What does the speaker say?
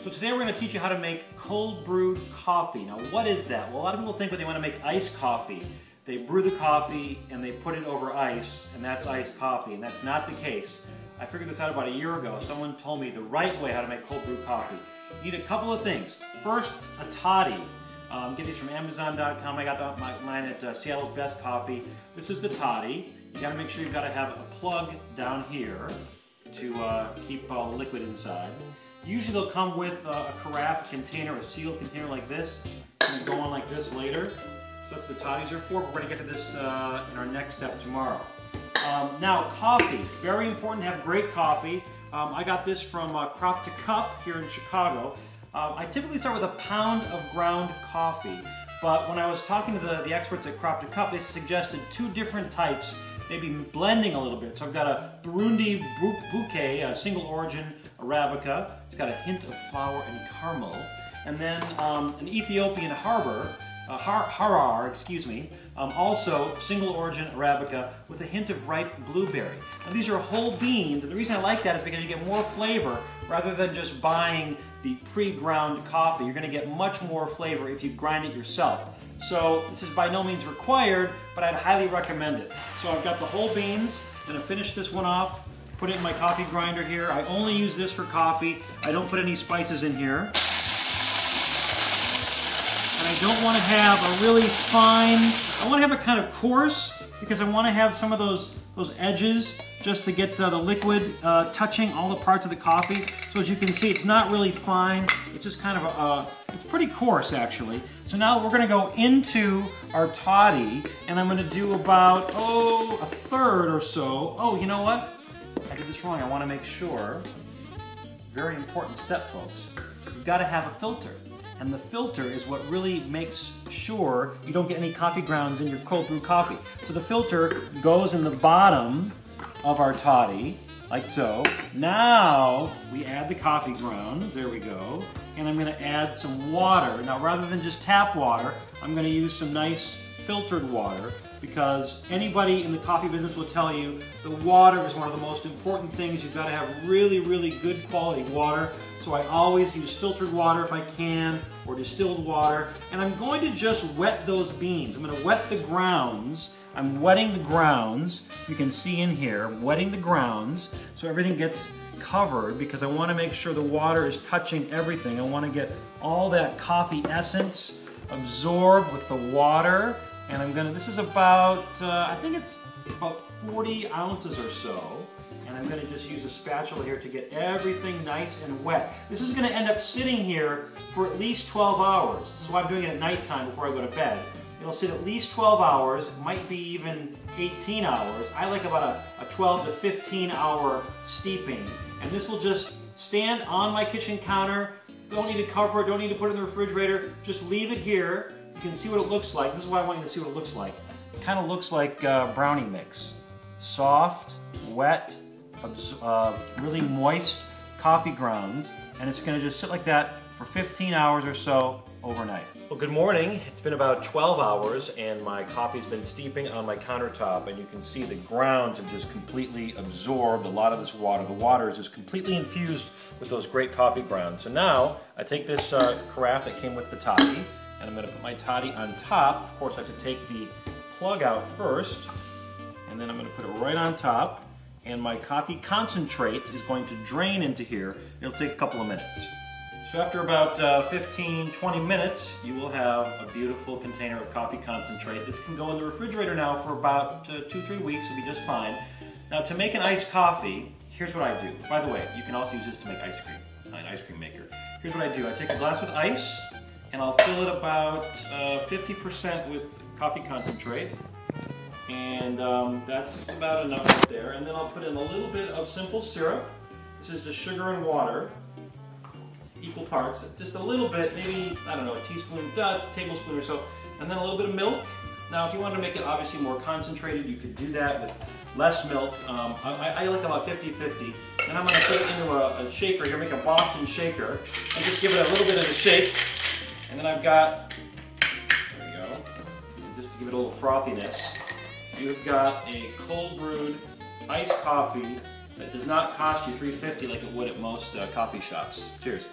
So today we're going to teach you how to make cold brewed coffee. Now what is that? Well, a lot of people think when they want to make iced coffee, they brew the coffee and they put it over ice and that's iced coffee, and that's not the case. I figured this out about a year ago. Someone told me the right way how to make cold brewed coffee. You need a couple of things. First, a toddy. Get these from Amazon.com. I got mine at Seattle's Best Coffee. This is the toddy. You got to make sure you've got to have a plug down here to keep all the liquid inside. Usually they'll come with a carafe, a container, a sealed container like this, and go on like this later. So that's what the toddies are for. We're going to get to this in our next step tomorrow. Now, coffee. Very important to have great coffee. I got this from Crop to Cup here in Chicago. I typically start with a pound of ground coffee, but when I was talking to the experts at Crop to Cup, they suggested two different types, maybe blending a little bit. So I've got a Burundi bouquet, a single origin Arabica. It's got a hint of flour and caramel. And then an Ethiopian Harar, excuse me, also single origin Arabica with a hint of ripe blueberry. Now these are whole beans, and the reason I like that is because you get more flavor rather than just buying the pre-ground coffee. You're going to get much more flavor if you grind it yourself. So this is by no means required, but I'd highly recommend it. So I've got the whole beans. I'm going to finish this one off, put it in my coffee grinder here. I only use this for coffee. I don't put any spices in here. And I don't want to have a really fine, I want to have it kind of coarse because I want to have some of those edges just to get the liquid touching all the parts of the coffee. So as you can see, it's not really fine. It's just kind of it's pretty coarse actually. So now we're going to go into our toddy, and I'm going to do about, a third or so. Oh, you know what? I did this wrong. I want to make sure. Very important step, folks. You've got to have a filter. And the filter is what really makes sure you don't get any coffee grounds in your cold brew coffee. So the filter goes in the bottom of our toddy, like so. Now we add the coffee grounds, there we go. And I'm gonna add some water. Now rather than just tap water, I'm gonna use some nice filtered water, because anybody in the coffee business will tell you the water is one of the most important things. You've got to have really, really good quality water. So I always use filtered water if I can, or distilled water. And I'm going to just wet those beans. I'm going to wet the grounds. I'm wetting the grounds. You can see in here, I'm wetting the grounds so everything gets covered, because I want to make sure the water is touching everything. I want to get all that coffee essence absorbed with the water. And I'm gonna, this is about, I think it's about 40 ounces or so. And I'm gonna just use a spatula here to get everything nice and wet. This is gonna end up sitting here for at least 12 hours. This is why I'm doing it at nighttime before I go to bed. It'll sit at least 12 hours, it might be even 18 hours. I like about a 12 to 15 hour steeping. And this will just stand on my kitchen counter. Don't need to cover it, don't need to put it in the refrigerator. Just leave it here. You can see what it looks like. This is why I want you to see what it looks like. It kind of looks like brownie mix. Soft, wet, really moist coffee grounds, and it's going to just sit like that for 15 hours or so overnight. Well, good morning. It's been about 12 hours and my coffee's been steeping on my countertop, and you can see the grounds have just completely absorbed a lot of this water. The water is just completely infused with those great coffee grounds. So now I take this carafe that came with the toddy, and I'm going to put my toddy on top. Of course, I have to take the plug out first, and then I'm going to put it right on top. And my coffee concentrate is going to drain into here. It'll take a couple of minutes. So after about 15-20 minutes, you will have a beautiful container of coffee concentrate. This can go in the refrigerator now for about 2-3 weeks. It'll be just fine. Now, to make an iced coffee, here's what I do. By the way, you can also use this to make ice cream, an ice cream maker. Here's what I do. I take a glass with ice, and I'll fill it about 50% with coffee concentrate, and that's about enough right there. And then I'll put in a little bit of simple syrup. This is just sugar and water, equal parts, just a little bit, maybe, I don't know, a tablespoon or so, and then a little bit of milk. Now, if you wanted to make it obviously more concentrated, you could do that with less milk. I like about 50-50. And I'm going to put it into a shaker here, make a Boston shaker, and just give it a little bit of a shake. And then I've got, there we go, and just to give it a little frothiness, you've got a cold brewed iced coffee that does not cost you $3.50 like it would at most coffee shops. Cheers.